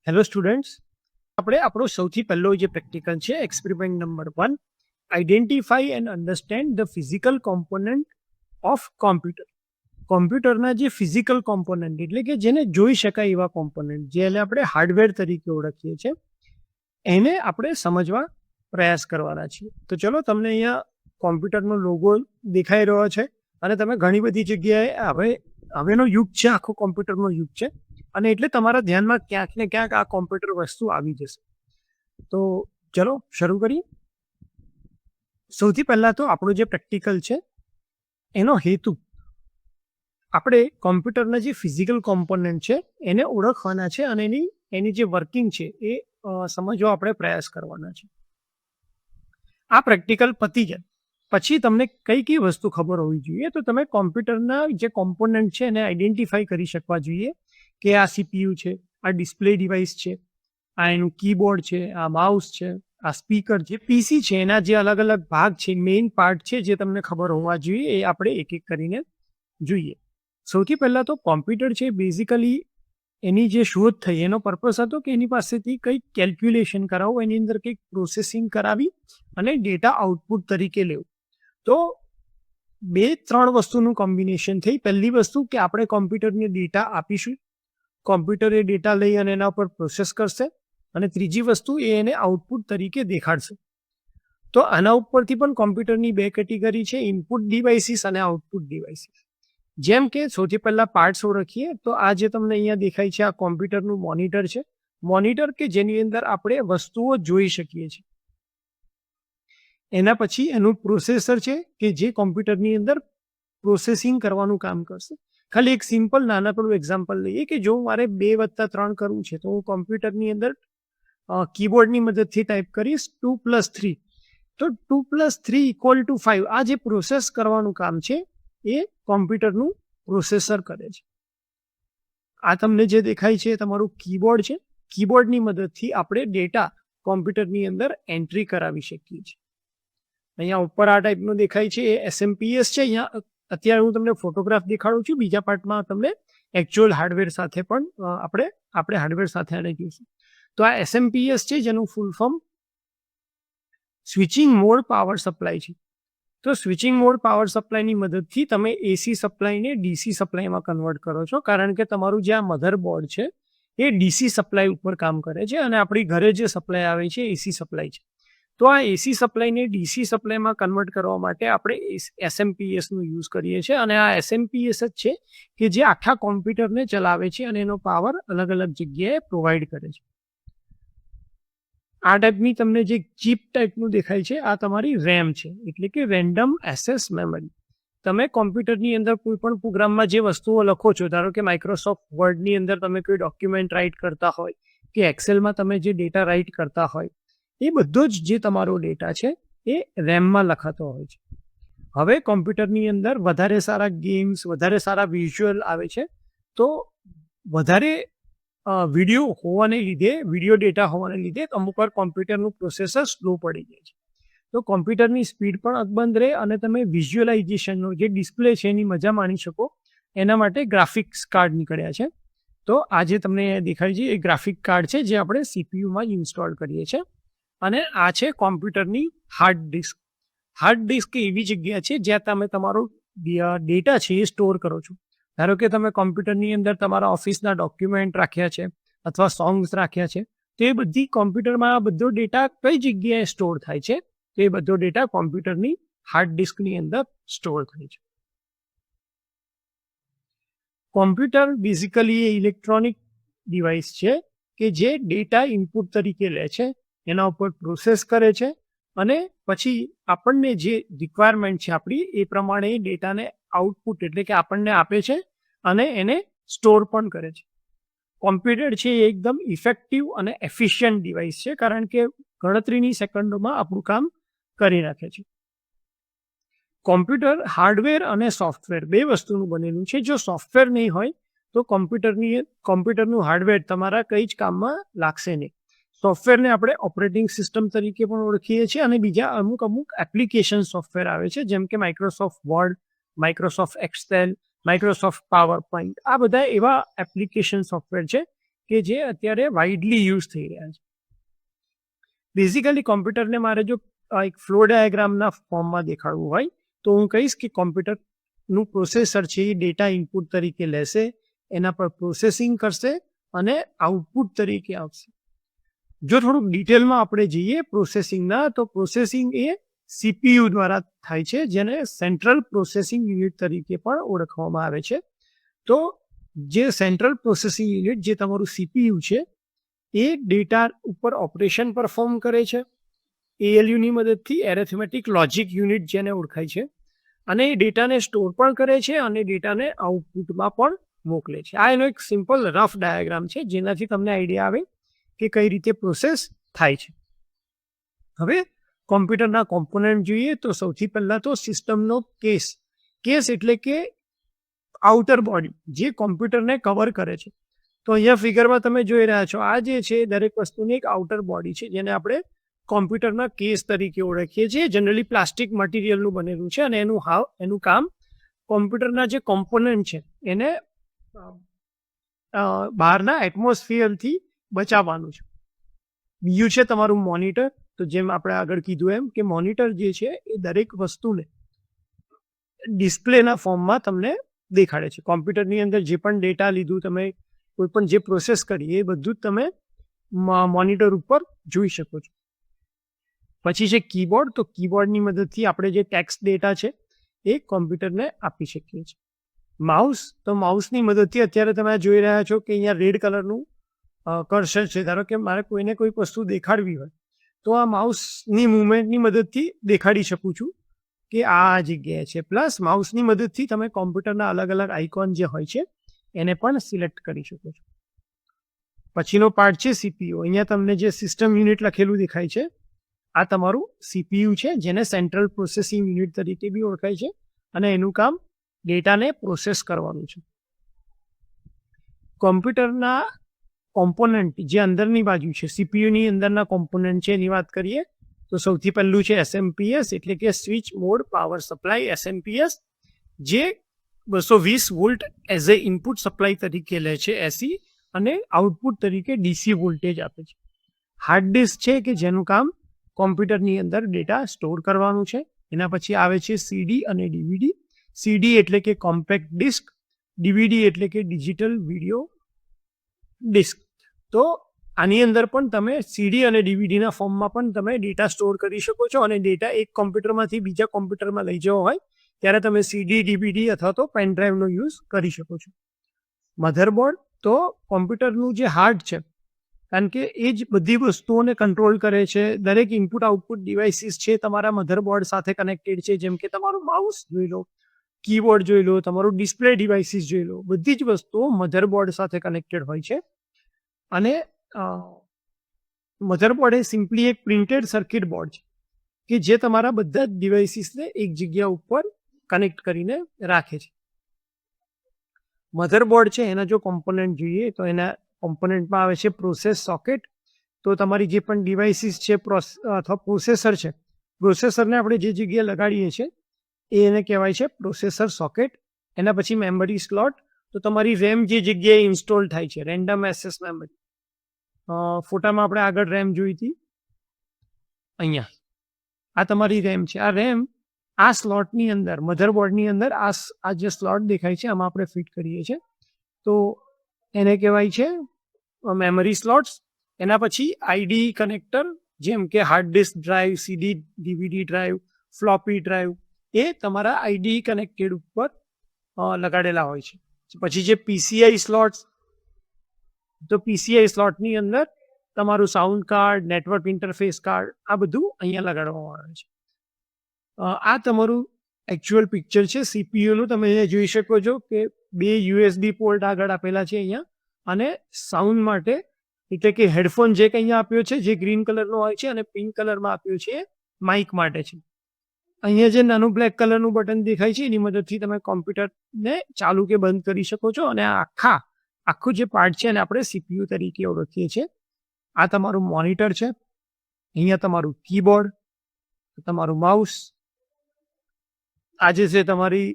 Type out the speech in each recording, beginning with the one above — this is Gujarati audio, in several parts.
હેલો સ્ટુડન્ટ્સ, આપણે આપણો સૌથી પહેલો જે પ્રેક્ટિકલ છે experiment number 1, identify and understand the physical component of computer. કોમ્પ્યુટરના જે ફિઝિકલ કોમ્પોનન્ટ એટલે કે જેને જોઈ શકાય એવા કોમ્પોનન્ટ, જેને આપણે હાર્ડવેર તરીકે ઓળખીએ છીએ, એને આપણે સમજવા પ્રયાસ કરવાના છીએ. તો ચલો, તમને અહીંયા કોમ્પ્યુટરનો લોગો દેખાઈ રહ્યો છે અને તમે ઘણી બધી જગ્યાએ હવેનો યુગ છે, આખો કોમ્પ્યુટરનો યુગ છે, અને એટલે તમારા ધ્યાનમાં ક્યાંક ને ક્યાંક આ કોમ્પ્યુટર વસ્તુ આવી જશે. તો ચલો શરૂ કરીએ. સૌથી પહેલા તો આપણો જે પ્રેક્ટિકલ છે એનો હેતુ, આપણે કોમ્પ્યુટરના જે ફિઝિકલ કોમ્પોનન્ટ છે એને ઓળખવાના છે અને એની જે વર્કિંગ છે એ સમજવા આપણે પ્રયાસ કરવાના છે. આ પ્રેક્ટિકલ પતી જાય પછી તમને કઈ કઈ વસ્તુ ખબર હોવી જોઈએ, તો તમે કોમ્પ્યુટરના જે કોમ્પોનન્ટ છે એને આઈડેન્ટિફાઈ કરી શકવા જોઈએ કે આ સીપીયુ છે, આ ડિસ્પ્લે ડિવાઇસ છે, આ એનું કીબોર્ડ છે, આ માઉસ છે, આ સ્પીકર છે, પીસી છે, એના જે અલગ અલગ ભાગ છે, મેઇન પાર્ટ છે જે તમને ખબર હોવા જોઈએ, એ આપણે એક એક કરીને જોઈએ. સૌથી પહેલાં તો કોમ્પ્યુટર છે બેઝિકલી એની જે શોધ થઈ એનો પર્પસ હતો કે એની પાસેથી કંઈક કેલ્ક્યુલેશન કરાવવું, એની અંદર કંઈક પ્રોસેસિંગ કરાવી અને ડેટા આઉટપુટ તરીકે લેવું. તો 2-3 વસ્તુનું કોમ્બિનેશન થઈ. પહેલી વસ્તુ કે આપણે કોમ્પ્યુટરને ડેટા આપીશું, કોમ્પ્યુટર એ ડેટા લઈ અને એના ઉપર પ્રોસેસ કરશે, અને ત્રીજી વસ્તુ એ એને આઉટપુટ તરીકે દેખાડશે. તો આના ઉપરથી પણ કોમ્પ્યુટરની 2 કેટેગરી છે, ઇનપુટ ડિવાઇસીસ અને આઉટપુટ ડિવાઇસીસ. જેમ કે સૌથી પહેલાં પાર્ટ્સ ઓળખીએ તો આ જે તમને અહીંયા દેખાય છે આ કોમ્પ્યુટરનું મોનિટર છે. મોનિટર કે જેની અંદર આપણે વસ્તુઓ જોઈ શકીએ છીએ. એના પછી એનું પ્રોસેસર છે કે જે કોમ્પ્યુટરની અંદર પ્રોસેસિંગ કરવાનું કામ કરશે. ખાલી એક સિમ્પલ નાનકડું એક્ઝામ્પલ લઈએ કે જો મારે 2+3 કરવું છે તો હું કોમ્પ્યુટરની અંદર કીબોર્ડની મદદથી ટાઈપ કરીશ 2+3, તો 2+3 = 5. આ જે પ્રોસેસ કરવાનું કામ છે એ કોમ્પ્યુટરનું પ્રોસેસર કરે છે. આ તમને જે દેખાય છે એ તમારું કીબોર્ડ છે. કીબોર્ડની મદદથી આપણે ડેટા કોમ્પ્યુટરની અંદર એન્ટ્રી કરાવી શકીએ છીએ. અહીંયા ઉપર આ ટાઈપનું દેખાય છે એ એસએમપીએસ છે. અહીંયા અત્યારે હું તમને ફોટોગ્રાફ દેખાડું છું, બીજા પાર્ટમાં તમને એકચ્યુઅલ હાર્ડવેર સાથે પણ આપણે હાર્ડવેર સાથે આને જોઈશું. તો આ એસએમપીએસ છે જેનું full form switching mode power supply છે. તો સ્વિચિંગ મોડ પાવર સપ્લાયની મદદથી તમે એસી સપ્લાયને ડીસી સપ્લાયમાં કન્વર્ટ કરો છો, કારણ કે તમારું જે આ મધરબોર્ડ છે એ ડીસી સપ્લાય ઉપર કામ કરે છે અને આપણી ઘરે જે સપ્લાય આવે છે એસી સપ્લાય છે. તો આ એસી સપ્લાયને ડીસી સપ્લાયમાં કન્વર્ટ કરવા માટે આપણે એસએમપીએસનો યુઝ કરીએ છીએ, અને આ એસએમપીએસ જ છે કે જે આખા કોમ્પ્યુટરને ચલાવે છે અને એનો પાવર અલગ અલગ જગ્યાએ પ્રોવાઈડ કરે છે. આ ટાઈપની તમને જે ચીપ ટાઈપનું દેખાય છે આ તમારી રેમ છે, એટલે કે રેન્ડમ એક્સેસ મેમરી. તમે કોમ્પ્યુટરની અંદર કોઈ પણ પ્રોગ્રામમાં જે વસ્તુઓ લખો છો, ધારો કે માઇક્રોસોફ્ટ વર્ડની અંદર તમે કોઈ ડોક્યુમેન્ટ રાઇટ કરતા હોય કે એક્સેલમાં તમે જે ડેટા રાઇટ કરતા હોય, એ બધો જ જે તમારો ડેટા છે એ રેમમાં લખાતો હોય છે. હવે કોમ્પ્યુટરની અંદર વધારે સારા ગેમ્સ, વધારે સારા વિઝ્યુઅલ આવે છે, તો વધારે વિડીયો ડેટા હોવાને લીધે અમુક વાર કોમ્પ્યુટરનું પ્રોસેસર સ્લો પડી જાય છે. તો કોમ્પ્યુટરની સ્પીડ પણ અકબંધ રહે અને તમે વિઝ્યુઅલાઇઝેશનનો જે ડિસ્પ્લે છે એની મજા માણી શકો, એના માટે ગ્રાફિક્સ કાર્ડ નીકળ્યા છે. તો આ જે તમને દેખાય છે એ ગ્રાફિક કાર્ડ છે જે આપણે સીપીયુમાં ઇન્સ્ટોલ કરીએ છીએ. અને આ છે કોમ્પ્યુટરની હાર્ડ ડિસ્ક. હાર્ડ ડિસ્ક એવી જગ્યા છે જ્યાં તમે તમારો ડેટા છે એ સ્ટોર કરો છો. ધારો કે તમે કોમ્પ્યુટરની અંદર તમારા ઓફિસના ડોક્યુમેન્ટ રાખ્યા છે અથવા સોંગ્સ રાખ્યા છે, તો એ બધી કોમ્પ્યુટરમાં આ બધો ડેટા કઈ જગ્યાએ સ્ટોર થાય છે, તો એ બધો ડેટા કોમ્પ્યુટરની હાર્ડ ડિસ્કની અંદર સ્ટોર થાય છે. કોમ્પ્યુટર બેઝિકલી એ ઇલેક્ટ્રોનિક ડિવાઇસ છે કે જે ડેટા ઇનપુટ તરીકે લે છે, એના ઉપર પ્રોસેસ કરે છે અને પછી આપણને જે રિક્વાયરમેન્ટ છે આપણી એ પ્રમાણે એ ડેટાને આઉટપુટ એટલે કે આપણને આપે છે અને એને સ્ટોર પણ કરે છે. કોમ્પ્યુટર છે એ એકદમ ઇફેક્ટિવ અને એફિશિયન્ટ ડિવાઇસ છે, કારણ કે ગણતરીની સેકન્ડોમાં આપણું કામ કરી નાખે છે. કોમ્પ્યુટર હાર્ડવેર અને સોફ્ટવેર 2 વસ્તુનું બનેલું છે. જો સોફ્ટવેર નહીં હોય તો કોમ્પ્યુટરનું હાર્ડવેર તમારા કંઈ જ કામમાં લાગશે નહીં. સોફ્ટવેરને આપણે ઓપરેટિંગ સિસ્ટમ તરીકે પણ ઓળખીએ છીએ અને બીજા અમુક એપ્લિકેશન સોફ્ટવેર આવે છે, જેમ કે Microsoft Word, Microsoft Excel, Microsoft PowerPoint. આ બધા એવા એપ્લિકેશન સોફ્ટવેર છે કે જે અત્યારે વાઇડલી યુઝ થઈ રહ્યા છે. બેઝિકલી કોમ્પ્યુટરને મારે જો એક ફ્લો ડાયાગ્રામના ફોર્મમાં દેખાડવું હોય તો હું કહીશ કે કોમ્પ્યુટરનું પ્રોસેસર છે એ ડેટા ઇનપુટ તરીકે લેશે, એના પર પ્રોસેસિંગ કરશે અને આઉટપુટ તરીકે આવશે. જો થોડુંક ડિટેલમાં આપણે જઈએ પ્રોસેસિંગના, તો પ્રોસેસિંગ એ સીપીયુ દ્વારા થાય છે, જેને સેન્ટ્રલ પ્રોસેસિંગ યુનિટ તરીકે પણ ઓળખવામાં આવે છે. તો જે સેન્ટ્રલ પ્રોસેસિંગ યુનિટ જે તમારું સીપીયુ છે એ ડેટા ઉપર ઓપરેશન પરફોર્મ કરે છે એએલયુની મદદથી, એરેથમેટિક લોજિક યુનિટ જેને ઓળખાય છે, અને એ ડેટાને સ્ટોર પણ કરે છે અને ડેટાને આઉટપુટમાં પણ મોકલે છે. આ એનો એક સિમ્પલ રફ ડાયાગ્રામ છે જેનાથી તમને આઈડિયા આવે કે કઈ રીતે પ્રોસેસ થાય છે. હવે કોમ્પ્યુટરના કોમ્પોનન્ટ જોઈએ તો સૌથી પહેલાં તો સિસ્ટમનો કેસ એટલે કે આઉટર બોડી જે કોમ્પ્યુટરને કવર કરે છે. તો અહીંયા ફિગરમાં તમે જોઈ રહ્યા છો, આ જે છે દરેક વસ્તુની એક આઉટર બોડી છે જેને આપણે કોમ્પ્યુટરના કેસ તરીકે ઓળખીએ છીએ. જનરલી પ્લાસ્ટિક મટીરિયલનું બનેલું છે અને એનું કામ કોમ્પ્યુટરના જે કોમ્પોનન્ટ છે એને બહારના એટમોસ્ફિયરથી બચાવવાનું છે. બીજું છે તમારું મોનિટર. તો જેમ આપણે આગળ કીધું એમ કે મોનિટર જે છે એ દરેક વસ્તુને ડિસ્પ્લેના ફોર્મમાં તમને દેખાડે છે. કોમ્પ્યુટરની અંદર જે પણ ડેટા લીધું, તમે કોઈ પણ જે પ્રોસેસ કરી, એ બધું જ તમે મોનિટર ઉપર જોઈ શકો છો. પછી છે કીબોર્ડ. તો કીબોર્ડની મદદથી આપણે જે ટેક્સ્ટ ડેટા છે એ કોમ્પ્યુટરને આપી શકીએ છીએ. માઉસ. તો માઉસની મદદથી અત્યારે તમે જોઈ રહ્યા છો કે અહીંયા રેડ કલરનું કર્સર છે. ધારો કે મારે કોઈને કોઈ વસ્તુ દેખાડવી હોય તો આ માઉસની મુવમેન્ટની મદદથી દેખાડી શકું છું કે આ જગ્યાએ છે. પ્લસ માઉસની મદદથી તમે કોમ્પ્યુટરના અલગ અલગ આઇકોન જે હોય છે એને પણ સિલેક્ટ કરી શકો છો. પછીનો પાર્ટ છે સીપીયુ. અહીંયા તમને જે સિસ્ટમ યુનિટ લખેલું દેખાય છે આ તમારું સીપીયુ છે, જેને સેન્ટ્રલ પ્રોસેસિંગ યુનિટ તરીકે બી ઓળખાય છે, અને એનું કામ ડેટાને પ્રોસેસ કરવાનું છે. કોમ્પ્યુટરના કોમ્પોનન્ટ જે અંદરની બાજુ છે, સીપીયુની અંદરના કોમ્પોનન્ટ છે એની વાત કરીએ તો સૌથી પહેલું છે એસએમપીએસ એટલે કે switch mode power supply. SMPS જે 220 volt as a input supply તરીકે લે છે એસી, અને આઉટપુટ તરીકે ડીસી વોલ્ટેજ આપે છે. હાર્ડ ડિસ્ક છે કે જેનું કામ કોમ્પ્યુટરની અંદર ડેટા સ્ટોર કરવાનું છે. એના પછી આવે છે સીડી અને ડીવીડી. સીડી એટલે કે કોમ્પેક્ટ ડિસ્ક, ડીવીડી એટલે કે ડિજિટલ વિડીયો ડિસ્ક. તો આની અંદર પણ તમે સીડી અને ડીવીડીના ફોર્મમાં પણ તમે ડેટા સ્ટોર કરી શકો છો, અને ડેટા એક કોમ્પ્યુટરમાંથી બીજા કોમ્પ્યુટરમાં લઈ જવો હોય ત્યારે તમે સીડી, ડીવીડી અથવા તો પેન ડ્રાઈવનો યુઝ કરી શકો છો. મધરબોર્ડ. તો કોમ્પ્યુટરનું જે હાર્ટ છે, કારણ કે એ જ બધી વસ્તુઓને કંટ્રોલ કરે છે. દરેક ઇનપુટ આઉટપુટ ડિવાઇસીસ છે તમારા મધરબોર્ડ સાથે કનેક્ટેડ છે. જેમ કે તમારું માઉસ જોઈ લો, કીબોર્ડ જોઈ લો, તમારું ડિસ્પ્લે ડિવાઇસીસ જોઈ લો, બધી જ વસ્તુઓ મધરબોર્ડ સાથે કનેક્ટેડ હોય છે. અને મધરબોર્ડ એ સિમ્પલી એક પ્રિન્ટેડ સર્કિટ બોર્ડ છે કે જે તમારા બધા જ ડિવાઇસીસને એક જગ્યા ઉપર કનેક્ટ કરીને રાખે છે. મધરબોર્ડ છે એના જો કોમ્પોનન્ટ જોઈએ તો એના કોમ્પોનન્ટમાં આવે છે પ્રોસેસ સોકેટ. તો તમારી જે પણ ડિવાઇસીસ છે અથવા પ્રોસેસર છે, પ્રોસેસરને આપણે જે જગ્યાએ લગાડીએ છીએ એને કહેવાય છે પ્રોસેસર સોકેટ. એના પછી મેમરી સ્લોટ. તો તમારી રેમ જે જગ્યાએ ઇન્સ્ટોલ થાય છે, રેન્ડમ એક્સેસ મેમરી. ફોટામાં આપણે આગળ રેમ જોઈ હતી, અહીંયા આ તમારી રેમ છે. આ રેમ આ સ્લોટની અંદર, મધરબોર્ડની અંદર આ જે સ્લોટ દેખાય છે આમાં આપણે ફિટ કરીએ છીએ, તો એને કહેવાય છે મેમરી સ્લોટ્સ. એના પછી આઈડી કનેક્ટર, જેમ કે હાર્ડ ડિસ્ક ડ્રાઈવ, સીડી ડીવીડી ડ્રાઈવ, ફ્લોપી ડ્રાઈવ, એ તમારા આઈડી કનેક્ટેડ ઉપર લગાડેલા હોય છે. પછી જે પીસીઆઈ સ્લોટ્સ, તો પીસીઆઈ સ્લોટની અંદર તમારું sound card, network interface card, આ બધું અહીંયા લગાડવામાં આવે છે. આ તમારું એકચ્યુઅલ પિક્ચર છે સીપીયુનું. તમે અહીંયા જોઈ શકો છો કે 2 યુએસબી પોર્ટ આગળ આપેલા છે અહીંયા, અને સાઉન્ડ માટે એટલે કે હેડફોન જે કંઈ અહીંયા આપ્યો છે જે ગ્રીન કલરનો હોય છે, અને પિંક કલરમાં આપ્યો છે માઇક માટે છે. અહીંયા જે નાનું બ્લેક કલરનું બટન દેખાય છે એની મદદથી તમે કોમ્પ્યુટરને ચાલુ કે બંધ કરી શકો છો. અને આખું જે પાર્ટ છે એને આપણે સીપીયુ તરીકે ઓળખીએ છીએ. આ તમારું મોનિટર છે, અહીંયા તમારું કીબોર્ડ, તમારું માઉસ, આ જે છે તમારી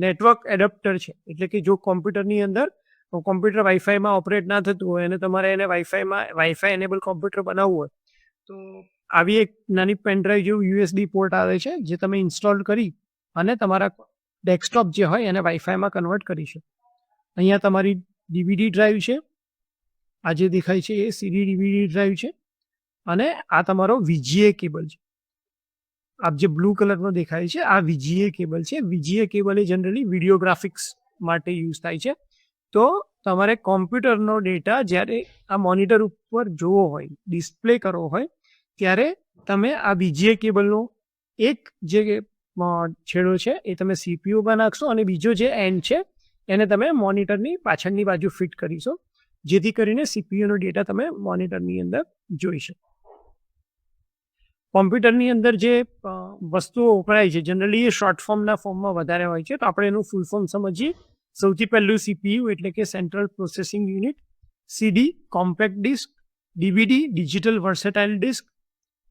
નેટવર્ક એડપ્ટર છે. એટલે કે જો કોમ્પ્યુટરની અંદર કોમ્પ્યુટર વાઈફાઈમાં ઓપરેટ ના થતું હોય અને તમારે એને વાઈફાઈ એનેબલ કોમ્પ્યુટર બનાવવું હોય તો આવી એક નાની પેનડ્રાઈવ જેવું યુએસબી પોર્ટ આવે છે જે તમે ઇન્સ્ટોલ કરી અને તમારા ડેસ્કટોપ જે હોય એને વાઈફાઈમાં કન્વર્ટ કરી શકો. અહીંયા તમારી ડીવીડી ડ્રાઈવ છે, આ જે દેખાય છે એ સીડી ડીવીડી ડ્રાઈવ છે અને આ તમારો વીજીએ કેબલ છે. આપ જે બ્લુ કલરનો દેખાય છે આ વીજીએ કેબલ છે. વીજીએ કેબલ એ જનરલી વિડીયો ગ્રાફિક્સ માટે યુઝ થાય છે. તો તમારે કોમ્પ્યુટરનો ડેટા જ્યારે આ મોનિટર ઉપર જોવો હોય, ડિસ્પ્લે કરવો હોય ત્યારે તમે આ વીજીએ કેબલનો એક જે છેડો છે એ તમે સીપીયુમાં નાખશો અને બીજો જે એન્ડ છે એને તમે મોનિટરની પાછળની બાજુ ફિટ કરીશો, જેથી કરીને સીપીયુનો ડેટા તમે મોનિટરની અંદર જોઈ શકો. કોમ્પ્યુટરની અંદર જે વસ્તુઓ વપરાય છે જનરલી એ શોર્ટ ફોર્મના ફોર્મમાં વધારે હોય છે. તો આપણે એનું ફૂલ ફોર્મ સમજીએ. સૌથી પહેલું સીપીયુ એટલે કે central processing unit, CD compact disc, DVD digital versatile disc,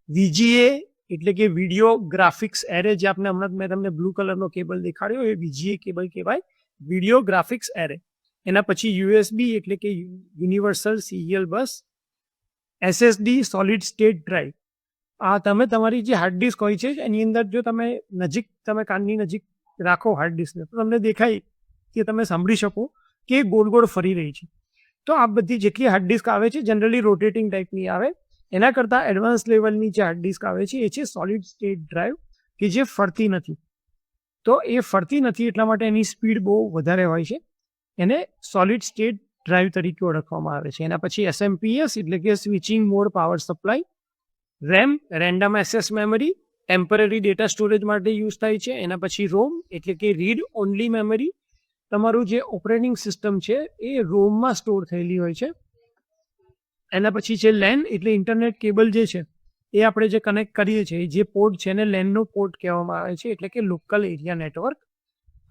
VGA એટલે કે વિડીયો ગ્રાફિક્સ એરે, જે આપણે હમણાં મેં તમને બ્લુ કલરનો કેબલ દેખાડ્યો એ વીજીએ કેબલ કહેવાય, વિડીયો ગ્રાફિક્સ એરે. એના પછી યુએસબી એટલે કે યુનિવર્સલ સિરિયલ બસ, એસએસડી સોલિડ સ્ટેટ ડ્રાઈવ. આ તમે તમારી જે હાર્ડ ડિસ્ક હોય છે એની અંદર જો તમે કાનની નજીક રાખો હાર્ડ ડિસ્કને તો તમને દેખાય કે તમે સાંભળી શકો કે ગોળ ગોળ ફરી રહી છે. તો આ બધી જેટલી હાર્ડ ડિસ્ક આવે છે જનરલી રોટેટિંગ ટાઈપની આવે. એના કરતાં એડવાન્સ લેવલની જે હાર્ડ ડિસ્ક આવે છે એ છે સોલિડ સ્ટેટ ડ્રાઈવ, કે જે ફરતી નથી. તો એ ફરતી નથી એટલા માટે એની સ્પીડ બહુ વધારે હોય છે, એને સોલિડ સ્ટેટ ડ્રાઈવ તરીકે ઓળખવામાં આવે છે. એના પછી એસએમપીએસ એટલે કે switching mode power supply, RAM random access memory temporary data storage માટે યુઝ થાય છે. એના પછી રોમ એટલે કે રીડ ઓનલી મેમરી, તમારું જે ઓપરેટિંગ સિસ્ટમ છે એ રોમમાં સ્ટોર થયેલી હોય છે. એના પછી છે લેન એટલે ઇન્ટરનેટ કેબલ જે છે એ આપણે જે કનેક્ટ કરીએ છીએ જે પોર્ટ છે એને લેનનો પોર્ટ કહેવામાં આવે છે, એટલે કે લોકલ એરિયા નેટવર્ક.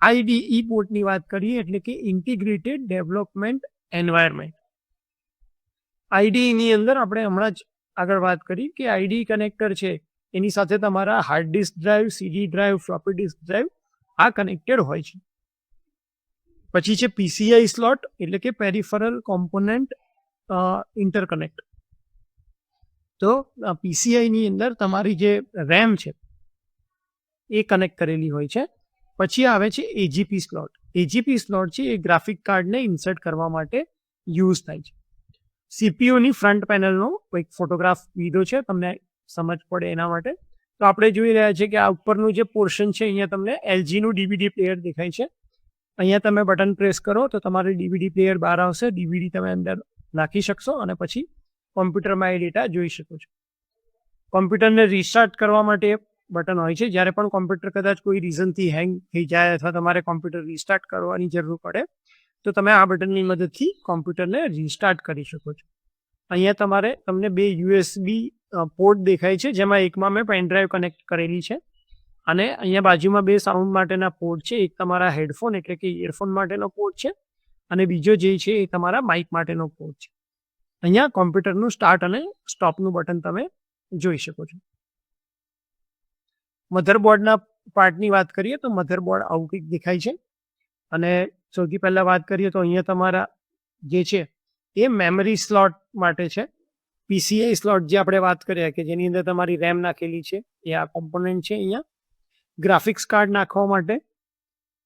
આઈડીઈ પોર્ટની વાત કરીએ એટલે કે ઇન્ટિગ્રેટેડ ડેવલપમેન્ટ એન્વાયરમેન્ટ. આઈડીઈની અંદર આપણે હમણાં જ આગળ વાત કરી કે આઈડી કનેક્ટર છે એની સાથે તમારા હાર્ડ ડિસ્ક ડ્રાઈવ, સીડી ડ્રાઈવ, ફ્લોપી ડિસ્ક ડ્રાઈવ આ કનેક્ટેડ હોય છે. પછી છે પીસીઆઈ સ્લોટ એટલે કે પેરિફરલ કોમ્પોનન્ટ ઇન્ટરકનેક્ટ. તો પીસીઆઈની અંદર તમારી જે રેમ છે એ કનેક્ટ કરેલી હોય છે. પછી આવે છે એજીપી સ્લોટ. એજીપી સ્લોટ છે એ ગ્રાફિક કાર્ડને ઇન્સર્ટ કરવા માટે યુઝ થાય છે. સીપીયુની ફ્રન્ટ પેનલનો એક ફોટોગ્રાફ લીધો છે તમને સમજ પડે એના માટે. તો આપણે જોઈ રહ્યા છીએ કે આ ઉપરનું જે પોર્શન છે અહીંયા તમને એલજીનું ડીવીડી પ્લેયર દેખાય છે. અહીંયા તમે બટન પ્રેસ કરો તો તમારી ડીવીડી પ્લેયર બહાર આવશે, ડીવીડી તમે અંદર નાખી શકશો અને પછી કોમ્પ્યુટરમાં એ ડેટા જોઈ શકો છો. કોમ્પ્યુટરને રિસ્ટાર્ટ કરવા માટે બટન હોય છે. જ્યારે પણ કોમ્પ્યુટર કદાચ કોઈ રીઝનથી હેંગ થઈ જાય અથવા તમારે કોમ્પ્યુટર રિસ્ટાર્ટ કરવાની જરૂર પડે તો તમે આ બટનની મદદથી કોમ્પ્યુટરને રિસ્ટાર્ટ કરી શકો છો. અહીંયા તમને બે યુએસબી પોર્ટ દેખાય છે, જેમાં એકમાં મેં પેનડ્રાઈવ કનેક્ટ કરેલી છે અને અહીંયા બાજુમાં બે સાઉન્ડ માટેના પોર્ટ છે. એક તમારા હેડફોન એટલે કે ઇયરફોન માટેનો પોર્ટ છે અને બીજો જે છે એ તમારા માઇક માટેનો પોર્ટ છે. અહીંયા કોમ્પ્યુટરનું સ્ટાર્ટ અને સ્ટોપનું બટન તમે જોઈ શકો છો. મધરબોર્ડના પાર્ટની વાત કરીએ તો મધરબોર્ડ આવું કંઈક દેખાય છે. અને સૌથી પહેલાં વાત કરીએ તો અહીંયા તમારા જે છે એ મેમરી સ્લોટ માટે છે. પીસીઆઈ સ્લોટ જે આપણે વાત કર્યા કે જેની અંદર તમારી રેમ નાખેલી છે એ આ કોમ્પોનન્ટ છે. અહીંયા ગ્રાફિક્સ કાર્ડ નાખવા માટે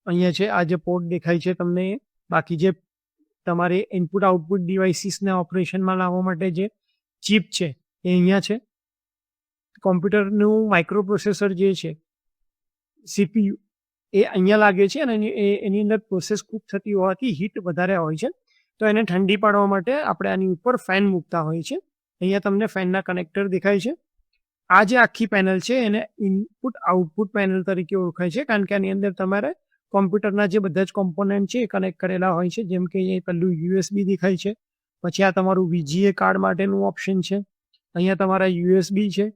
અહીંયા છે આ જે પોર્ટ દેખાય છે તમને. બાકી જે તમારે ઇનપુટ આઉટપુટ ડિવાઇસીસને ઓપરેશનમાં લાવવા માટે જે ચિપ છે એ અહીંયા છે. કોમ્પ્યુટરનું માઇક્રો પ્રોસેસર જે છે સીપીયુ એ અહીંયા લાગે છે અને એની અંદર પ્રોસેસ ખૂબ થતી હોવાથી હીટ વધારે હોય છે. તો એને ઠંડી પાડવા માટે આપણે આની ઉપર ફેન મૂકતા હોઈએ છીએ. અહીંયા તમને ફેનના કનેક્ટર દેખાય છે. આ જે આખી પેનલ છે એને ઇનપુટ આઉટપુટ પેનલ તરીકે ઓળખાય છે, કારણ કે આની અંદર તમારે કોમ્પ્યુટરના જે બધા જ કોમ્પોનન્ટ છે એ કનેક્ટ કરેલા હોય છે. જેમ કે અહીંયા પહેલું યુએસબી દેખાય છે, પછી આ તમારું વીજીએ કાર્ડ માટેનું ઓપ્શન છે, અહીંયા તમારા યુએસબી છે,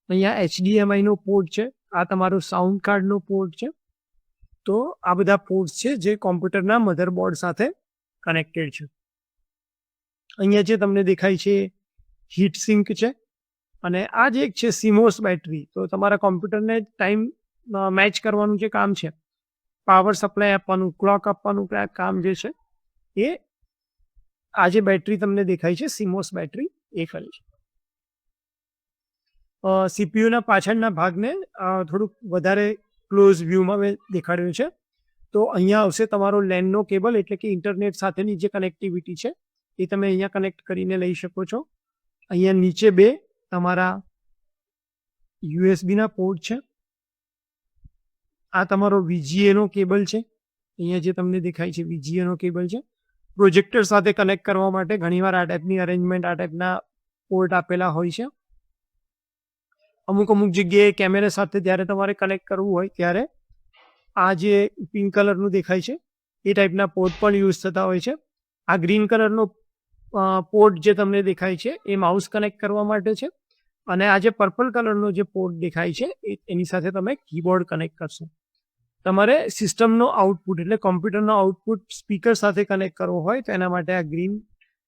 અહીંયા એચડીએમઆઈનો પોર્ટ છે, આ તમારું સાઉન્ડ કાર્ડનો પોર્ટ છે. તો આ બધા પોર્ટ્સ છે જે કોમ્પ્યુટરના મધરબોર્ડ સાથે કનેક્ટેડ છે. અહીંયા જે તમને દેખાય છે હીટ સિંક છે અને આ જે એક છે સિમોસ બેટરી. તો તમારા કોમ્પ્યુટરને ટાઈમ મેચ કરવાનું જે કામ છે, પાવર સપ્લાય આપવાનું, ક્લોક આપવાનું કામ જે છે એ આ જે બેટરી તમને દેખાય છે CMOS બેટરી એ ખરી છે. સીપીયુના પાછળના ભાગને થોડુંક વધારે ક્લોઝ વ્યૂમાં મેં દેખાડ્યું છે. તો અહીંયા આવશે તમારો લેનનો કેબલ, એટલે કે ઇન્ટરનેટ સાથેની જે કનેક્ટિવિટી છે એ તમે અહીંયા કનેક્ટ કરીને લઈ શકો છો. અહીંયા નીચે 2 તમારા યુએસબીના પોર્ટ છે. આ તમારો VGA નો કેબલ છે. અહીંયા જે તમને દેખાય છે VGA નો કેબલ છે. પ્રોજેક્ટર સાથે કનેક્ટ કરવા માટે ઘણીવાર આ ટાઈપની અરેન્જમેન્ટ, આ ટાઈપના પોર્ટ આપેલા હોય છે. અમુક જગ્યાએ કેમેરા સાથે જ્યારે તમારે કનેક્ટ કરવું હોય ત્યારે આ જે પિંક કલરનું દેખાય છે એ ટાઈપના પોર્ટ પણ યુઝ થતા હોય છે. આ ગ્રીન કલરનો પોર્ટ જે તમને દેખાય છે એ માઉસ કનેક્ટ કરવા માટે છે, અને આ જે પર્પલ કલરનો જે પોર્ટ દેખાય છે એની સાથે તમે કીબોર્ડ કનેક્ટ કરશો. તમારે સિસ્ટમનો આઉટપુટ એટલે કોમ્પ્યુટરનો આઉટપુટ સ્પીકર સાથે કનેક્ટ કરવો હોય તો એના માટે આ ગ્રીન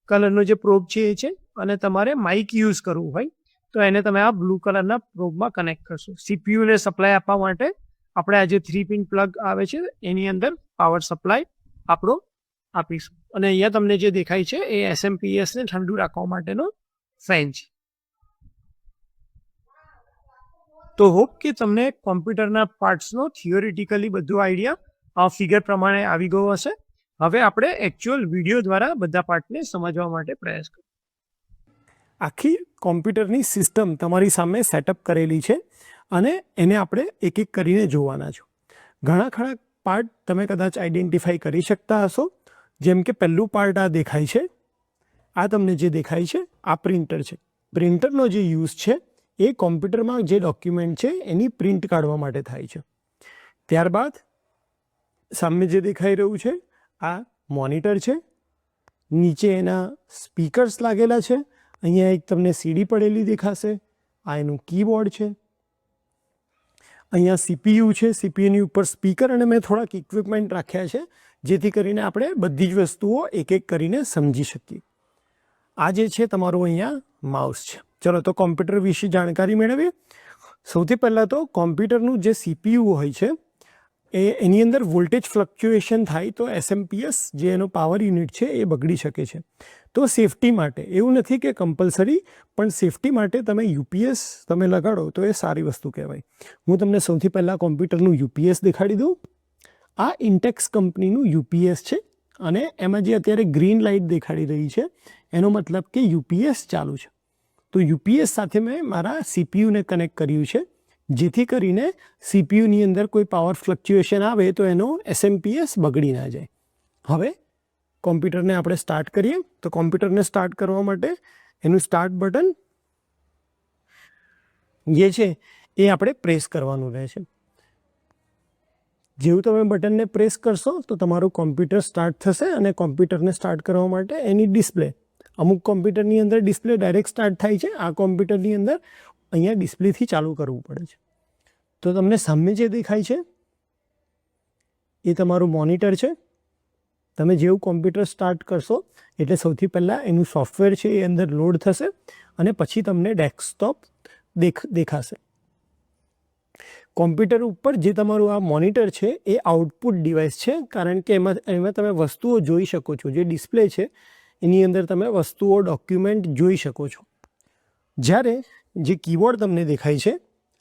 કલરનો જે પ્રોબ છે એ છે, અને તમારે માઇક યુઝ કરવું હોય તો એને તમે આ બ્લુ કલરના પ્રોબમાં કનેક્ટ કરશો. સીપીયુને સપ્લાય આપવા માટે આપણે આ જે 3 પિન પ્લગ આવે છે એની અંદર પાવર સપ્લાય આપણો આપીશું. અને અહીંયા તમને જે દેખાય છે એ SMPS ને ઠંડુ રાખવા માટેનો ફેન છે. તો હોપ કે તમને કોમ્પ્યુટરના પાર્ટ્સનો થિયોરિટિકલી બધું આઈડિયા ફિગર પ્રમાણે આવી ગયો હશે. હવે આપણે એકચ્યુઅલ વિડીયો દ્વારા બધા પાર્ટને સમજવા માટે પ્રયાસ કરીએ. આખી કોમ્પ્યુટરની સિસ્ટમ તમારી સામે સેટઅપ કરેલી છે અને એને આપણે એક એક કરીને જોવાના છો. ઘણા ખરા પાર્ટ તમે કદાચ આઈડેન્ટિફાઈ કરી શકતા હશો. જેમ કે પહેલું પાર્ટ આ દેખાય છે. આ તમને જે દેખાય છે આ પ્રિન્ટર છે. પ્રિન્ટરનો જે યુઝ છે એ કોમ્પ્યુટરમાં જે ડોક્યુમેન્ટ છે એની પ્રિન્ટ કાઢવા માટે થાય છે. ત્યારબાદ સામે જે દેખાઈ રહ્યું છે આ મોનિટર છે. નીચે એના સ્પીકર્સ લાગેલા છે. અહીંયા એક તમને સીડી પડેલી દેખાશે. આ એનું કીબોર્ડ છે. અહીંયા CPU છે. CPUની ઉપર સ્પીકર, અને મેં થોડાક ઇક્વિપમેન્ટ રાખ્યા છે જેથી કરીને આપણે બધી જ વસ્તુઓ એક એક કરીને સમજી શકીએ. આ જે છે તમારું અહીંયા માઉસ છે. ચલો તો કોમ્પ્યુટર વિશે જાણકારી મેળવીએ. સૌથી પહેલાં તો કોમ્પ્યુટરનું જે CPU હોય છે એની અંદર વોલ્ટેજ ફ્લક્ચ્યુએશન થાય તો SMPS જે એનો પાવર યુનિટ છે એ બગડી શકે છે. તો સેફટી માટે, એવું નથી કે કમ્પલસરી, પણ સેફટી માટે તમે UPS તમે લગાડો તો એ સારી વસ્તુ કહેવાય. હું તમને સૌથી પહેલાં કોમ્પ્યુટરનું UPS દેખાડી દઉં. આ ઇન્ટેક્સ કંપનીનું UPS છે, અને એમાં જે અત્યારે ગ્રીન લાઇટ દેખાડી રહી છે એનો મતલબ કે UPS ચાલુ છે. તો UPS સાથે મેં મારા CPUને કનેક્ટ કર્યું છે, જેથી કરીને CPUની અંદર કોઈ પાવર ફ્લક્ચ્યુએશન આવે તો એનો SMPS બગડી ના જાય. હવે કોમ્પ્યુટરને આપણે સ્ટાર્ટ કરીએ. તો કોમ્પ્યુટરને સ્ટાર્ટ કરવા માટે એનું સ્ટાર્ટ બટન જે છે એ આપણે પ્રેસ કરવાનું રહે છે. જેવું તમે બટનને પ્રેસ કરશો તો તમારું કોમ્પ્યુટર સ્ટાર્ટ થશે, અને કોમ્પ્યુટરને સ્ટાર્ટ કરવા માટે એની ડિસ્પ્લે, અમુક કોમ્પ્યુટરની અંદર ડિસ્પ્લે ડાયરેક્ટ સ્ટાર્ટ થાય છે. આ કોમ્પ્યુટરની અંદર અહીંયા ડિસ્પ્લેથી ચાલુ કરવું પડે છે. તો તમને સામે જે દેખાય છે એ તમારું મોનિટર છે. તમે જેવું કોમ્પ્યુટર સ્ટાર્ટ કરશો એટલે સૌથી પહેલાં એનું સોફ્ટવેર છે એ અંદર લોડ થશે, અને પછી તમને ડેસ્કટોપ દેખાશે. કોમ્પ્યુટર ઉપર જે તમારું આ મોનિટર છે એ આઉટપુટ ડિવાઇસ છે, કારણ કે એમાં તમે વસ્તુઓ જોઈ શકો છો. જે ડિસ્પ્લે છે એની અંદર તમે વસ્તુઓ, ડોક્યુમેન્ટ જોઈ શકો છો. જ્યારે જે કીબોર્ડ તમને દેખાય છે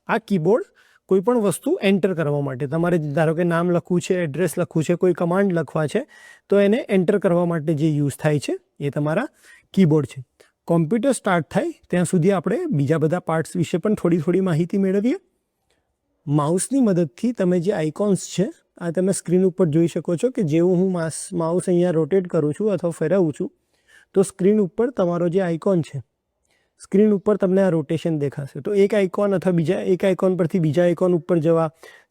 આ કીબોર્ડ કોઈ પણ વસ્તુ એન્ટર કરવા માટે, તમારે ધારો કે નામ લખવું છે, એડ્રેસ લખવું છે, કોઈ કમાન્ડ લખવા છે તો એને એન્ટર કરવા માટે જે યુઝ થાય છે એ તમારા કીબોર્ડ છે. કોમ્પ્યુટર સ્ટાર્ટ થાય ત્યાં સુધી આપણે બીજા બધા પાર્ટ્સ વિશે પણ થોડી માહિતી મેળવીએ. માઉસની મદદથી તમે જે આઇકોન્સ છે આ તમે સ્ક્રીન ઉપર જોઈ શકો છો કે જેવું હું માઉસ અહીંયા રોટેટ કરું છું અથવા ફેરવું છું તો સ્ક્રીન ઉપર તમારો જે આઇકોન છે, સ્ક્રીન ઉપર તમને આ રોટેશન દેખાશે. તો એક આઇકોન અથવા એક આઇકોન પરથી બીજા આઇકોન ઉપર જવા,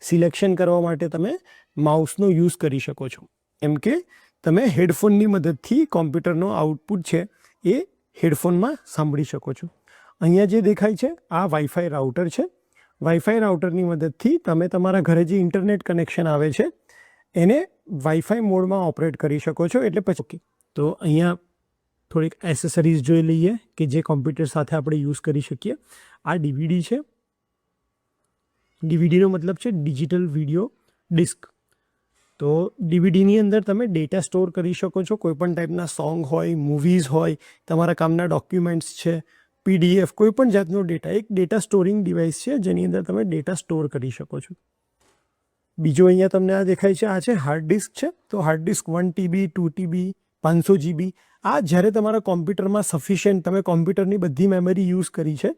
સિલેક્શન કરવા માટે તમે માઉસનો યુઝ કરી શકો છો. એમ કે તમે હેડફોનની મદદથી કોમ્પ્યુટરનો આઉટપુટ છે એ હેડફોનમાં સાંભળી શકો છો. અહીંયા જે દેખાય છે આ વાઈફાઈ રાઉટર છે. વાઈફાઈ રાઉટરની મદદથી તમે તમારા ઘરે જે ઇન્ટરનેટ કનેક્શન આવે છે એને વાઈફાઈ મોડમાં ઓપરેટ કરી શકો છો. એટલે પછી તો અહીંયા થોડીક એસેસરીઝ જોઈ લઈએ કે જે કોમ્પ્યુટર સાથે આપણે યુઝ કરી શકીએ. આ DVD છે. DVDનો મતલબ છે ડિજિટલ વિડીયો ડિસ્ક. તો ડીવીડીની અંદર તમે ડેટા સ્ટોર કરી શકો છો, કોઈ પણ ટાઈપના સોંગ હોય, મૂવીઝ હોય, તમારા કામના ડોક્યુમેન્ટ્સ છે, પીડીએફ, કોઈ પણ જાતનો ડેટા, એક ડેટા સ્ટોરિંગ ડિવાઇસ છે જેની અંદર તમે ડેટા સ્ટોર કરી શકો છો. બીજો અહીંયા તમને આ દેખાય છે, આ છે હાર્ડ ડિસ્ક છે. તો hard disk 1 TB, 2 TB, 500 GB. આ જ્યારે તમારા કોમ્પ્યુટરમાં સફિશિયન્ટ, તમે કોમ્પ્યુટરની બધી મેમરી યુઝ કરી છે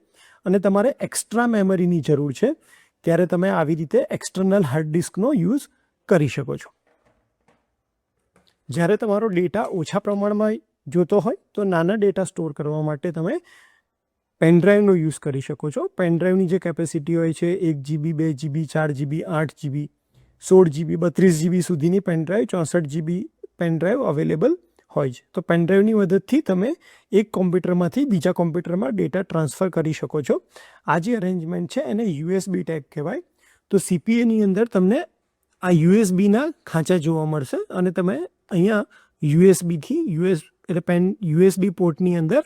અને તમારે એક્સ્ટ્રા મેમરીની જરૂર છે, ત્યારે તમે આવી રીતે એક્સટર્નલ હાર્ડ ડિસ્કનો યુઝ કરી શકો છો. જ્યારે તમારો ડેટા ઓછા પ્રમાણમાં જોતો હોય તો નાના ડેટા સ્ટોર કરવા માટે તમે પેનડ્રાઈવનો યુઝ કરી શકો છો. પેનડ્રાઈવની જે કેપેસિટી હોય છે 1 GB, 2 GB, 4 GB, 8 GB, 16 GB, 32 GB સુધીની પેનડ્રાઈવ, 64 GB પેનડ્રાઈવ અવેલેબલ હોય છે. તો પેનડ્રાઈવની મદદથી તમે એક કોમ્પ્યુટરમાંથી બીજા કોમ્પ્યુટરમાં ડેટા ટ્રાન્સફર કરી શકો છો. આ જે અરેન્જમેન્ટ છે એને USB ટાઈપ કહેવાય. તો CPUની અંદર તમને આ USBના ખાંચા જોવા મળશે અને તમે અહીંયા USBથી USB પોર્ટની અંદર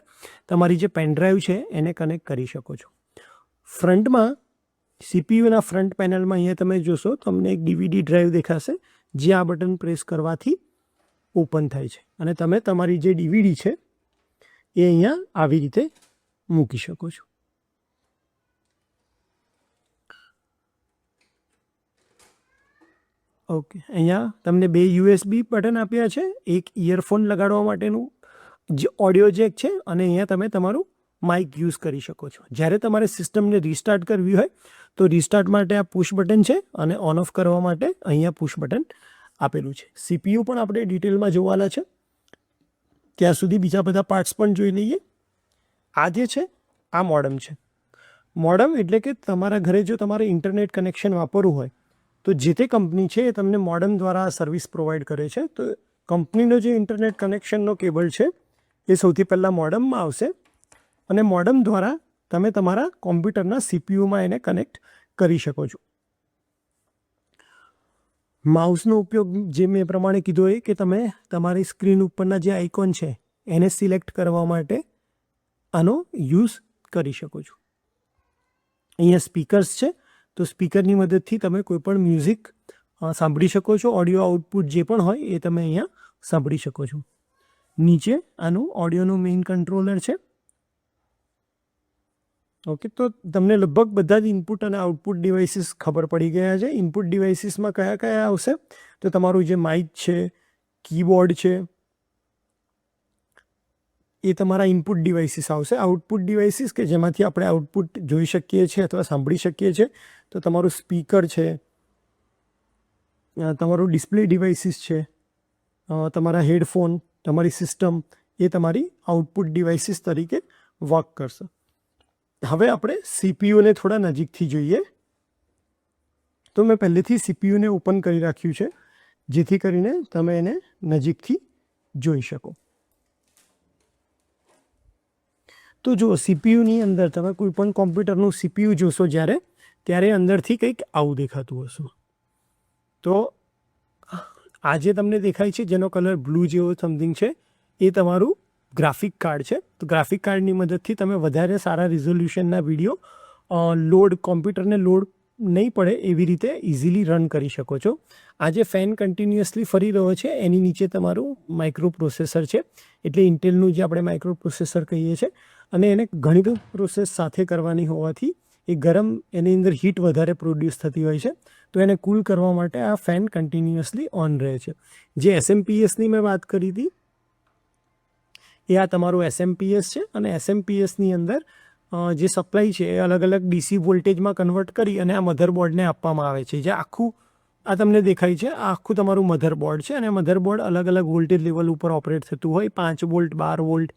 તમારી જે પેનડ્રાઈવ છે એને કનેક્ટ કરી શકો છો. ફ્રન્ટમાં CPUના ફ્રન્ટ પેનલમાં અહીંયા તમે જોશો તમને એક DVD ડ્રાઈવ દેખાશે, જે આ બટન પ્રેસ કરવાથી ઓપન થાય છે અને તમે તમારી જે DVD છે એ અહીંયા આવી રીતે મૂકી શકો છો. ઓકે, અહીંયા તમને 2 USB બટન આપ્યા છે, એક ઇયરફોન લગાડવા માટેનું જે ઓડિયો જેક છે અને અહીંયા તમે તમારું માઇક યુઝ કરી શકો છો. જ્યારે તમારે સિસ્ટમને રિસ્ટાર્ટ કરવી હોય તો રિસ્ટાર્ટ માટે આ પુશ બટન છે અને ઓન ઓફ કરવા માટે અહીંયા પુશ બટન આપેલું છે. CPU પણ આપણે ડિટેલમાં જોવાના છે, ત્યાં સુધી બીજા બધા પાર્ટ્સ પણ જોઈ લઈએ. આ જે છે આ મોડમ છે. મોડમ એટલે કે તમારા ઘરે જો તમારે ઇન્ટરનેટ કનેક્શન વાપરવું હોય તો જે તે કંપની છે એ તમને મોડમ દ્વારા સર્વિસ પ્રોવાઈડ કરે છે. તો કંપનીનો જે ઇન્ટરનેટ કનેક્શનનો કેબલ છે એ સૌથી પહેલાં મોડમમાં આવશે અને મોડમ દ્વારા તમે તમારા કોમ્પ્યુટરના CPUમાં એને કનેક્ટ કરી શકો છો. માઉસનો ઉપયોગ જે મેં પ્રમાણે કીધો એ કે તમે તમારી સ્ક્રીન ઉપરના જે આઇકોન છે એને સિલેક્ટ કરવા માટે આનો યુઝ કરી શકો છો. અહીંયા સ્પીકર્સ છે, તો સ્પીકરની મદદથી તમે કોઈ પણ મ્યુઝિક સાંભળી શકો છો. ઓડિયો આઉટપુટ જે પણ હોય એ તમે અહીંયા સાંભળી શકો છો. નીચે આનું ઓડિયોનું મેઇન કંટ્રોલર છે. ઓકે, તો તમને લગભગ બધા જ ઇનપુટ અને આઉટપુટ ડિવાઇસીસ ખબર પડી ગયા છે. ઇનપુટ ડિવાઇસીસમાં કયા કયા આવશે તો તમારું જે માઇક છે, કીબોર્ડ છે, એ તમારા ઇનપુટ ડિવાઇસીસ આવશે. આઉટપુટ ડિવાઇસીસ કે જેમાંથી આપણે આઉટપુટ જોઈ શકીએ છીએ અથવા સાંભળી શકીએ છીએ તો તમારું સ્પીકર છે, તમારું ડિસ્પ્લે ડિવાઇસીસ છે, તમારા હેડફોન, તમારી સિસ્ટમ, એ તમારી આઉટપુટ ડિવાઇસીસ તરીકે વર્ક કરશે. હવે આપણે CPUને થોડા નજીકથી જોઈએ. તો મેં પહેલેથી CPUને ઓપન કરી રાખ્યું છે જેથી કરીને તમે એને નજીકથી જોઈ શકો. તો જો CPUની અંદર તમે કોઈ પણ કોમ્પ્યુટરનું CPU જોશો ત્યારે અંદરથી કંઈક આવું દેખાતું હશે. તો આ જે તમને દેખાય છે જેનો કલર બ્લુ જેવો સમથિંગ છે એ તમારું ગ્રાફિક કાર્ડ છે. તો ગ્રાફિક કાર્ડની મદદથી તમે વધારે સારા રિઝોલ્યુશનના વિડીયો કોમ્પ્યુટરને લોડ નહીં પડે એવી રીતે ઇઝીલી રન કરી શકો છો. આ જે ફેન કન્ટિન્યુઅસલી ફરી રહ્યો છે એની નીચે તમારું માઇક્રો પ્રોસેસર છે, એટલે ઇન્ટેલનું જે આપણે માઇક્રો પ્રોસેસર કહીએ છીએ અને એને ઘણી પ્રોસેસ સાથે કરવાની હોવાથી એ ગરમ, એની અંદર હીટ વધારે પ્રોડ્યુસ થતી હોય છે. તો એને કૂલ કરવા માટે આ ફેન કન્ટિન્યુઅસલી ઓન રહે છે. જે SMPSની મેં વાત કરી હતી એ આ તમારું SMPS છે અને SMPSની અંદર જે સપ્લાય છે એ અલગ અલગ DC વોલ્ટેજમાં કન્વર્ટ કરી અને આ મધરબોર્ડને આપવામાં આવે છે. જે આખું આ તમને દેખાય છે આ આખું તમારું મધરબોર્ડ છે અને મધરબોર્ડ અલગ અલગ વોલ્ટેજ લેવલ ઉપર ઓપરેટ થતું હોય, 5 વોલ્ટ, 12 વોલ્ટ.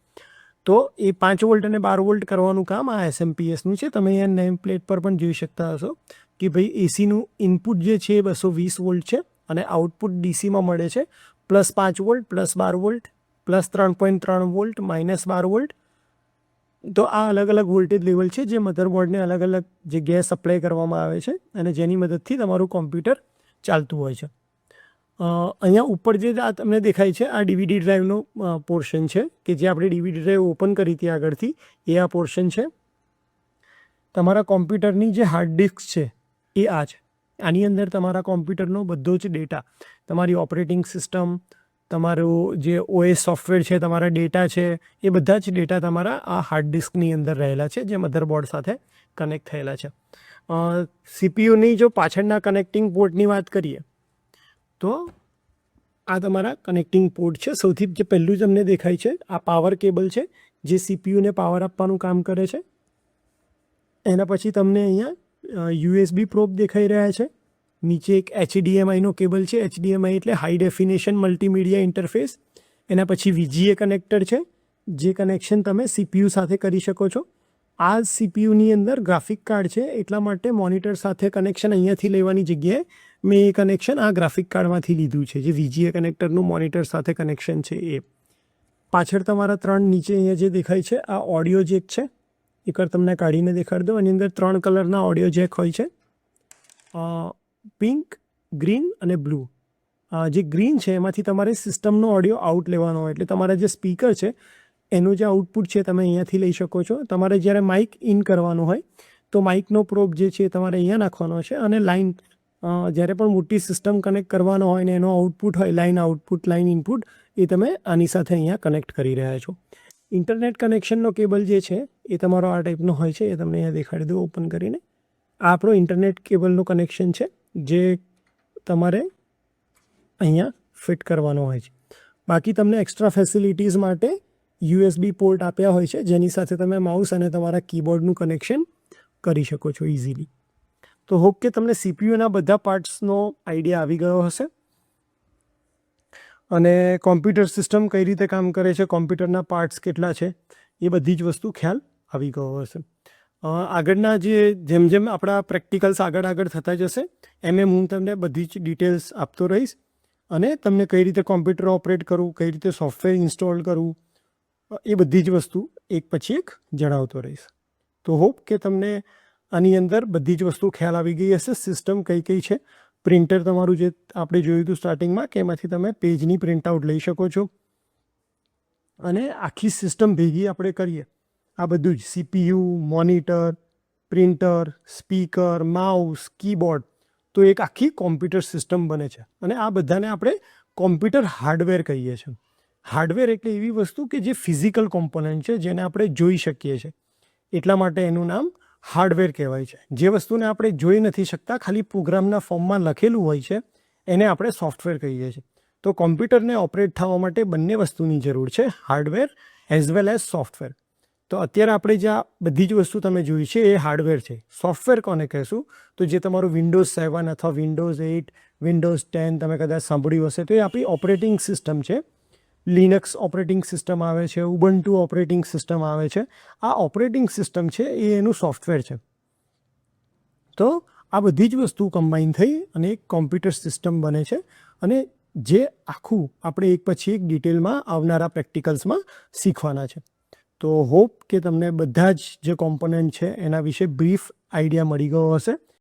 તો એ 5 વોલ્ટ અને 12 વોલ્ટ કરવાનું કામ આ SMPSનું છે. તમે અહીંયા નેમ પ્લેટ પર પણ જોઈ શકતા હશો કે ભાઈ ACનું ઇનપુટ જે છે એ 220 વોલ્ટ છે અને આઉટપુટ DCમાં મળે છે +5 વોલ્ટ, +12 વોલ્ટ, +3.3 વોલ્ટ, -12 વોલ્ટ. તો આ અલગ અલગ વોલ્ટેજ લેવલ છે જે મધરબોર્ડને અલગ અલગ જગ્યાએ સપ્લાય કરવામાં આવે છે અને જેની મદદથી તમારું કોમ્પ્યુટર ચાલતું હોય છે. અહીંયા ઉપર જે આ તમને દેખાય છે આ DVD ડ્રાઈવનો પોર્શન છે કે જે આપણે DVD ડ્રાઈવ ઓપન કરી હતી આગળથી, એ આ પોર્શન છે. તમારા કોમ્પ્યુટરની જે હાર્ડ ડિસ્ક છે એ આ છે. આની અંદર તમારા કોમ્પ્યુટરનો બધો જ ડેટા, તમારી ઓપરેટિંગ સિસ્ટમ, તમારું જે OS સોફ્ટવેર છે, તમારા ડેટા છે, એ બધા જ ડેટા તમારા આ હાર્ડ ડિસ્કની અંદર રહેલા છે, જે મધરબોર્ડ સાથે કનેક્ટ થયેલા છે. CPUની જો પાછળના કનેક્ટિંગ પોર્ટની વાત કરીએ તો આ તમારા કનેક્ટિંગ પોર્ટ છે. સૌથી જે પહેલું જ તમને દેખાય છે આ પાવર કેબલ છે, જે CPUને પાવર આપવાનું કામ કરે છે. એના પછી તમને અહીંયા USB પ્રોબ દેખાઈ રહ્યા છે. નીચે એક HDMIનો કેબલ છે. HDMI એટલે હાઈ ડેફિનેશન મલ્ટીમીડિયા ઇન્ટરફેસ. એના પછી VGA કનેક્ટર છે, જે કનેક્શન તમે CPU સાથે કરી શકો છો. આ CPUની અંદર ગ્રાફિક કાર્ડ છે, એટલા માટે મોનિટર સાથે કનેક્શન અહીંયાથી લેવાની જગ્યાએ મેં એ કનેક્શન આ ગ્રાફિક કાર્ડમાંથી લીધું છે, જે VGA કનેક્ટરનું મોનિટર સાથે કનેક્શન છે એ. પાછળ તમારા 3 નીચે અહીંયા જે દેખાય છે આ ઓડિયો જેક છે. એકવાર તમને કાઢીને દેખાડી દો. એની અંદર 3 કલરના ઓડિયો જેક હોય છે, પિંક, ગ્રીન અને બ્લુ. જે ગ્રીન છે એમાંથી તમારે સિસ્ટમનો ઓડિયો આઉટ લેવાનો હોય, એટલે તમારા જે સ્પીકર છે એનું જે આઉટપુટ છે તમે અહીંયાથી લઈ શકો છો. તમારે જ્યારે માઇક ઇન કરવાનું હોય તો માઇકનો પ્રોબ જે છે તમારે અહીંયા નાખવાનો છે, અને લાઇન જ્યારે પણ મોટી સિસ્ટમ કનેક્ટ કરવાનો હોય ને એનો આઉટપુટ હોય, લાઇન આઉટપુટ, લાઇન ઇનપુટ, એ તમે આની સાથે અહીંયા કનેક્ટ કરી રહ્યા છો. ઇન્ટરનેટ કનેક્શનનો કેબલ જે છે એ તમારો આ ટાઈપનો હોય છે, એ તમને અહીંયા દેખાડી દઉં ઓપન કરીને. આ આપણો ઇન્ટરનેટ કેબલનું કનેક્શન છે, જે તમારે અહીંયા ફિટ કરવાનો હોય છે. બાકી તમને એક્સ્ટ્રા ફેસિલિટીઝ માટે USB પોર્ટ આપ્યા હોય છે, જેની સાથે તમે માઉસ અને તમારા કીબોર્ડનું કનેક્શન કરી શકો છો ઇઝીલી. તો હોપ કે તમને CPUના બધા પાર્ટ્સનો આઈડિયા આવી ગયો હશે, અને કોમ્પ્યુટર સિસ્ટમ કઈ રીતે કામ કરે છે, કોમ્પ્યુટરના પાર્ટ્સ કેટલા છે, એ બધી જ વસ્તુ ખ્યાલ આવી ગયો હશે. આગળના જેમ જેમ આપણા પ્રેક્ટિકલ્સ આગળ થતા જશે એમ હું તમને બધી જ ડિટેલ્સ આપતો રહીશ, અને તમને કઈ રીતે કોમ્પ્યુટર ઓપરેટ કરવું, કઈ રીતે સોફ્ટવેર ઇન્સ્ટોલ કરવું, એ બધી જ વસ્તુ એક પછી એક જણાવતો રહીશ. તો હોપ કે તમને આની અંદર બધી જ વસ્તુ ખ્યાલ આવી ગઈ હશે. સિસ્ટમ કઈ કઈ છે, પ્રિન્ટર તમારું જે આપણે જોયું હતું સ્ટાર્ટિંગમાં કે એમાંથી તમે પેજની પ્રિન્ટઆઉટ લઈ શકો છો, અને આખી સિસ્ટમ ભેગી આપણે કરીએ આ બધું જ CPU, monitor, printer, speaker, mouse, keyboard, તો એક આખી કોમ્પ્યુટર સિસ્ટમ બને છે. અને આ બધાને આપણે કોમ્પ્યુટર હાર્ડવેર કહીએ છીએ. હાર્ડવેર એટલે એવી વસ્તુ કે જે ફિઝિકલ કોમ્પોનન્ટ છે, જેને આપણે જોઈ શકીએ છીએ, એટલા માટે એનું નામ હાર્ડવેર કહેવાય છે. જે વસ્તુને આપણે જોઈ નથી શકતા, ખાલી પ્રોગ્રામના ફોર્મમાં લખેલું હોય છે, એને આપણે સોફ્ટવેર કહીએ છીએ. તો કોમ્પ્યુટરને ઓપરેટ થવા માટે બંને વસ્તુની જરૂર છે, hardware as well as software. તો અત્યારે આપણે જે આ બધી જ વસ્તુ તમે જોઈ છે એ હાર્ડવેર છે. સોફ્ટવેર કોને કહેશું? તો જે તમારું Windows 7 અથવા Windows 8, Windows 10 તમે કદાચ સાંભળ્યું હશે, તો એ આપણી ઓપરેટિંગ સિસ્ટમ છે. લિનક્સ ઓપરેટિંગ સિસ્ટમ આવે છે, ઉબુન્ટુ ઓપરેટિંગ સિસ્ટમ આવે છે. આ ઓપરેટિંગ સિસ્ટમ છે એ એનું સોફ્ટવેર છે. તો આ બધી જ વસ્તુ કમ્બાઈન થઈ અને એક કોમ્પ્યુટર સિસ્ટમ બને છે, અને જે આખું આપણે એક પછી એક ડિટેલમાં આવનારા પ્રેક્ટિકલ્સમાં શીખવાના છે. તો હોપ કે તમને બધા જ જે કોમ્પોનન્ટ છે એના વિશે બ્રીફ આઈડિયા મળી ગયો હશે.